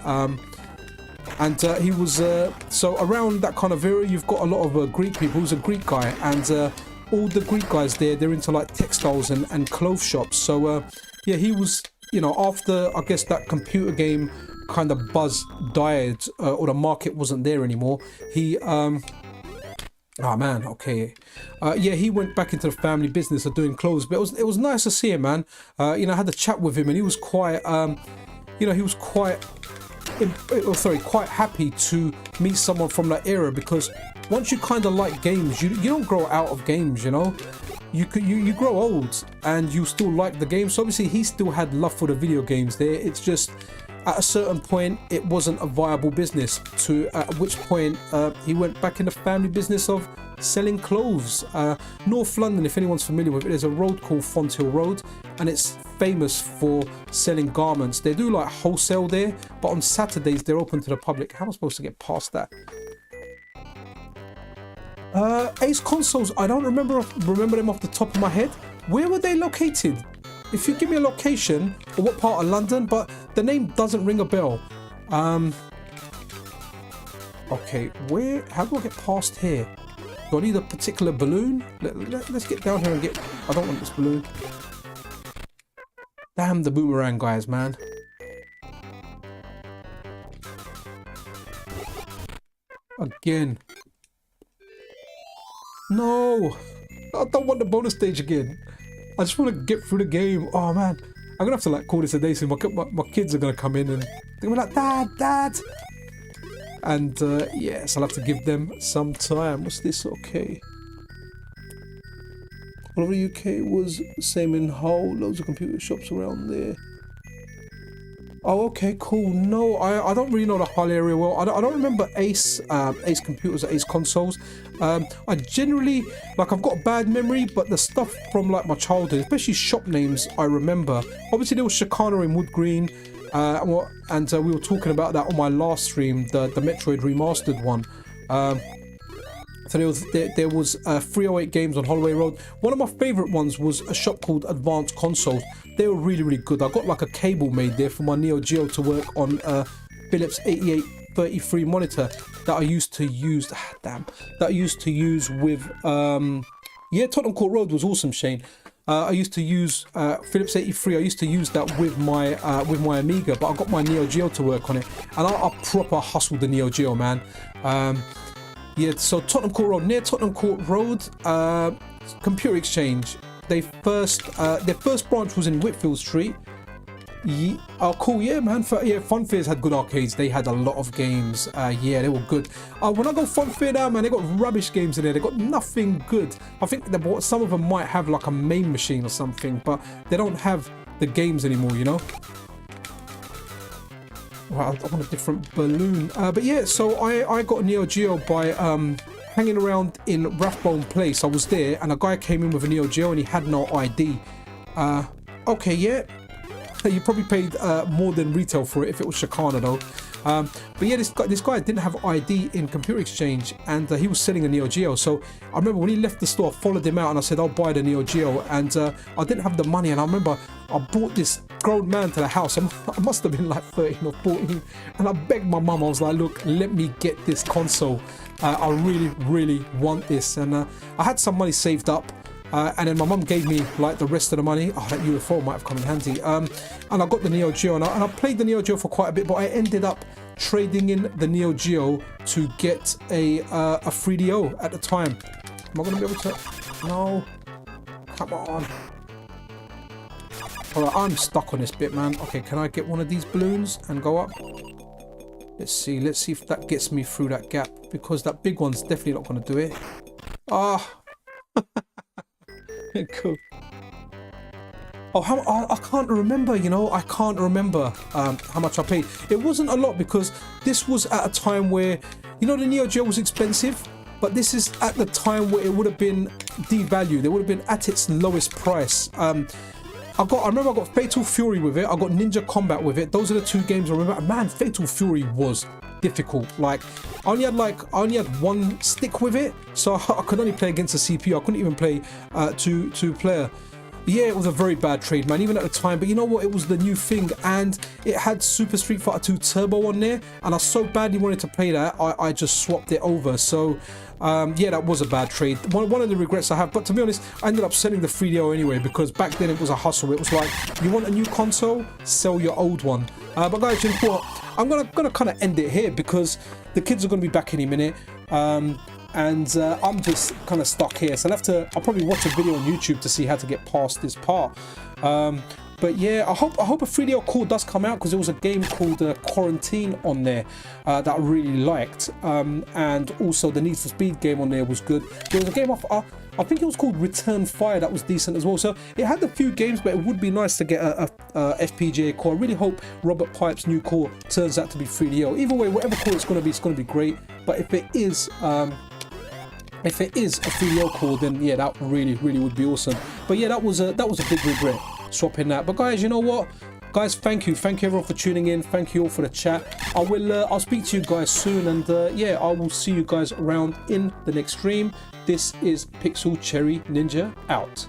And he was, so around that kind of era, you've got a lot of Greek people. He was a Greek guy, and all the Greek guys there, they're into like textiles and clothes shops. So yeah, he was, you know, after I guess that computer game kind of buzz died, or the market wasn't there anymore, he oh man, okay, yeah, he went back into the family business of doing clothes. But it was nice to see him, man. You know, I had a chat with him, and he was quite, you know, he was quite happy to meet someone from that era, because once you kind of like games, you don't grow out of games, you know. You grow old and you still like the game. So obviously he still had love for the video games there. It's just at a certain point it wasn't a viable business, at which point he went back in the family business of selling clothes. North London, if anyone's familiar with it, there's a road called Fonthill Road, and it's famous for selling garments. They do like wholesale there, but on Saturdays they're open to the public. How am I supposed to get past that? Ace consoles, I don't remember them off the top of my head. Where were they located? If you give me a location or what part of London, but the name doesn't ring a bell. Okay, how do I get past here? Do I need a particular balloon? Let's get down here and get... I don't want this balloon. Damn the boomerang guys, man. Again. No! I don't want the bonus stage again. I just want to get through the game. Oh man. I'm gonna have to like call this a day soon. My kids are gonna come in and they're gonna be like, Dad! And yes, I'll have to give them some time. What's this? Okay. All over the UK was same in Hull. Loads of computer shops around there. Oh, okay, cool. No, I don't really know the Hull area well. I don't remember Ace computers or Ace consoles. I generally, like, I've got a bad memory, but the stuff from like my childhood, especially shop names, I remember. Obviously, there was Chicana in Wood Green, and we were talking about that on my last stream, the Metroid remastered one. So there was 308 Games on Holloway Road. One of my favourite ones was a shop called Advanced Consoles. They were really, really good. I got like a cable made there for my Neo Geo to work on Philips 8833 monitor that I used to use. That I used to use with yeah, Tottenham Court Road was awesome, Shane. I used to use Philips 83. I used to use that with my Amiga, but I got my Neo Geo to work on it, and I proper hustled the Neo Geo, man. Yeah, so Tottenham Court Road, near Tottenham Court Road, Computer Exchange. Their first branch was in Whitfield Street. Yeah, oh, cool, yeah, man. Yeah, Fun Fairs had good arcades. They had a lot of games. Yeah, they were good. When I go Fun Fair now, man, they got rubbish games in there. They got nothing good. I think some of them might have like a main machine or something, but they don't have the games anymore, you know. Well, I want a different balloon. But yeah, so I got a Neo Geo by hanging around in Rathbone Place. I was there, and a guy came in with a Neo Geo, and he had no ID. Okay, yeah. You probably paid more than retail for it if it was Chicana though. But yeah, this guy didn't have ID in Computer Exchange, and he was selling a Neo Geo. So I remember when he left the store, I followed him out and I said, I'll buy the Neo Geo. And I didn't have the money, and I remember I brought this grown man to the house. I must have been like 13 or 14, and I begged my mum. I was like, look, let me get this console. I really, really want this. And I had some money saved up. And then my mum gave me like the rest of the money. Oh, that UFO might have come in handy. And I got the Neo Geo, and I played the Neo Geo for quite a bit, but I ended up trading in the Neo Geo to get a 3DO at the time. Am I going to be able to? No. Come on. Alright, I'm stuck on this bit, man. Okay, can I get one of these balloons and go up? Let's see if that gets me through that gap, because that big one's definitely not going to do it. Ah. Cool. Oh, I can't remember, you know. I can't remember how much I paid. It wasn't a lot, because this was at a time where, you know, the Neo Geo was expensive, but this is at the time where it would have been devalued. It would have been at its lowest price. I remember I got Fatal Fury with it. I got Ninja Combat with it. Those are the two games I remember. Man, Fatal Fury was difficult. Like, I only had one stick with it, so I could only play against a CPU. I couldn't even play two player. Yeah, it was a very bad trade, man, even at the time. But you know what? It was the new thing, and it had Super Street Fighter 2 Turbo on there, and I so badly wanted to play that, I just swapped it over. So yeah, that was a bad trade. One of the regrets I have. But to be honest, I ended up selling the 3DO anyway, because back then it was a hustle. It was like, you want a new console, sell your old one. But guys, you know what? I'm gonna kind of end it here, because the kids are gonna be back any minute. And I'm just kind of stuck here, so I'll probably watch a video on YouTube to see how to get past this part. But yeah, I hope a 3DO core does come out, because there was a game called Quarantine on there that I really liked, and also the Need for Speed game on there was good. There was a game off, I think it was called Return Fire, that was decent as well. So it had a few games, but it would be nice to get a FPGA core. I really hope Robert Pipe's new core turns out to be 3DO. Either way, whatever core it's going to be great. But if it is a 3DO core, then yeah, that really would be awesome. But yeah, that was a big regret, swapping that. But guys, you know what? guys, thank you everyone for tuning in. Thank you all for the chat. I'll speak to you guys soon, and yeah, I will see you guys around in the next stream. This is Pixel Cherry Ninja out.